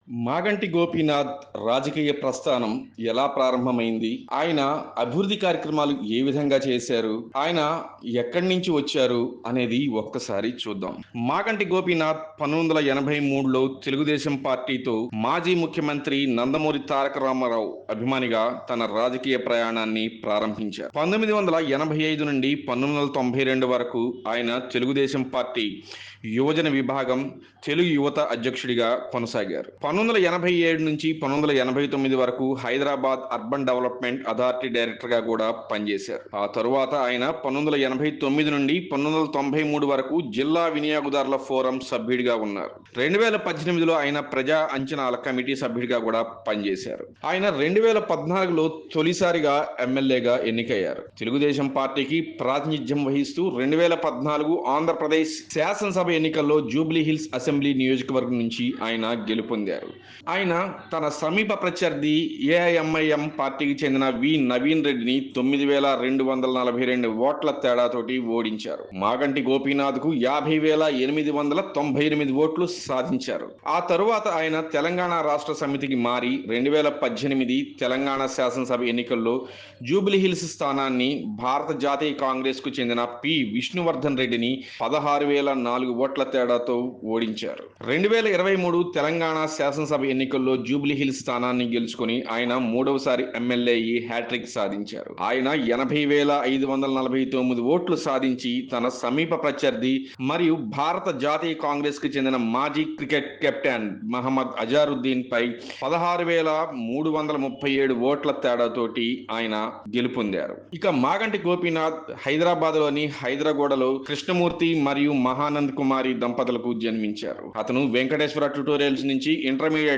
మాగంటి గోపీనాథ్ రాజకీయ ప్రస్థానం ఎలా ప్రారంభమైంది? ఆయన అభివృద్ధి కార్యక్రమాలు ఏ విధంగా చేశారు? ఆయన ఎక్కడి నుంచి వచ్చారు? అనేది ఒక్కసారి చూద్దాం. మాగంటి గోపీనాథ్ 1983లో తెలుగుదేశం పార్టీతో మాజీ ముఖ్యమంత్రి నందమూరి తారక రామారావు అభిమానిగా తన రాజకీయ ప్రయాణాన్ని ప్రారంభించారు. 1985 నుండి 1992 వరకు ఆయన తెలుగుదేశం పార్టీ యువజన విభాగం తెలుగు యువత అధ్యక్షుడిగా కొనసాగారు. 1987 నుంచి 1989 వరకు హైదరాబాద్ అర్బన్ డెవలప్మెంట్ అథారిటీ డైరెక్టర్గా కూడా పనిచేశారు. ఆ తరువాత ఆయన 1989 నుండి 1993 వరకు జిల్లా వినియోగదారుల ఫోరం సభ్యుడిగా ఉన్నారు. 2018లో ఆయన ప్రజా అంచనాల కమిటీ సభ్యుడిగా కూడా పనిచేశారు. ఆయన 2014లో తొలిసారిగా ఎమ్మెల్యేగా ఎన్నికయ్యారు. తెలుగుదేశం పార్టీకి ప్రాతినిధ్యం వహిస్తూ 2014 ఆంధ్రప్రదేశ్ శాసనసభ ఎన్నికల్లో జూబ్లీ హిల్స్ అసెంబ్లీ నియోజకవర్గం నుంచి ఆయన గెలుపొందారు. ఆయన తన సమీప ప్రత్యర్థి ఏఐఎంఐఎం పార్టీకి చెందిన వి నవీన్ రెడ్డిని 9,242 ఓట్ల తేడాతోటి ఓడించారు. మాగంటి గోపీనాథ్ కు 50,898 ఓట్లు సాధించారు. ఆ తరువాత ఆయన తెలంగాణ రాష్ట్ర సమితికి మారి 2018 తెలంగాణ శాసనసభ ఎన్నికల్లో జూబ్లీ హిల్స్ స్థానాన్ని భారత జాతీయ కాంగ్రెస్ కు చెందిన పి విష్ణువర్ధన్ రెడ్డిని 16,004 ఓట్ల తేడాతో ఓడించారు. 2023 తెలంగాణ శాసనసభ ఎన్నికల్లో జూబ్లీ హిల్స్ స్థానాన్ని గెలుచుకుని ఆయన మూడవసారి ఎమ్మెల్యే అయ్యి హ్యాట్రిక్ సాధించారు. ఆయన 80,549 ఓట్లు సాధించి తన సమీప ప్రత్యర్థి మరియు భారత జాతీయ కాంగ్రెస్ కి చెందిన మాజీ క్రికెట్ కెప్టెన్ మహమ్మద్ అజారుద్దీన్ పై 16,337 ఓట్ల తేడాతోటి ఆయన గెలుపొందారు. ఇక మాగంటి గోపీనాథ్ హైదరాబాద్ లోని హైదరాగూడలో కృష్ణమూర్తి మరియు మహానంద్ కుమారి దంపతులకు జన్మించారు. అతను వెంకటేశ్వర ట్యుటోరియల్స్ నుంచి ఇంటర్మీడియట్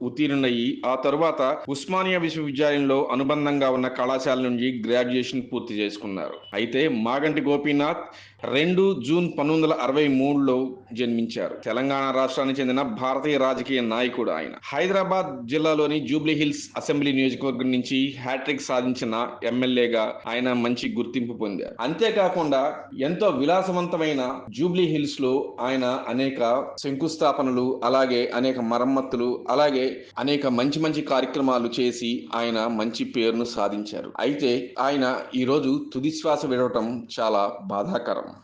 ఉత్తీర్ణులయ్యి ఆ తరువాత ఉస్మానియా విశ్వవిద్యాలయంలో అనుబంధంగా ఉన్న కళాశాల నుంచి గ్రాడ్యుయేషన్ పూర్తి చేసుకున్నారు. అయితే మాగంటి గోపీనాథ్ 2 జూన్ 1963లో జన్మించారు. తెలంగాణ రాష్ట్రానికి చెందిన భారతీయ రాజకీయ నాయకుడు ఆయన. హైదరాబాద్ జిల్లాలోని జూబ్లీ హిల్స్ అసెంబ్లీ నియోజకవర్గం నుంచి హ్యాట్రిక్ సాధించిన ఎమ్మెల్యేగా ఆయన మంచి గుర్తింపు పొందారు. అంతేకాకుండా ఎంతో విలాసవంతమైన జూబ్లీ హిల్స్ లో ఆయన అనేక శంకుస్థాపనలు, అలాగే అనేక మరమ్మతులు, అలాగే అనేక మంచి మంచి కార్యక్రమాలు చేసి ఆయన మంచి పేరును సాధించారు. అయితే ఆయన ఈరోజు తుది శ్వాస విడవటం చాలా బాధాకరం.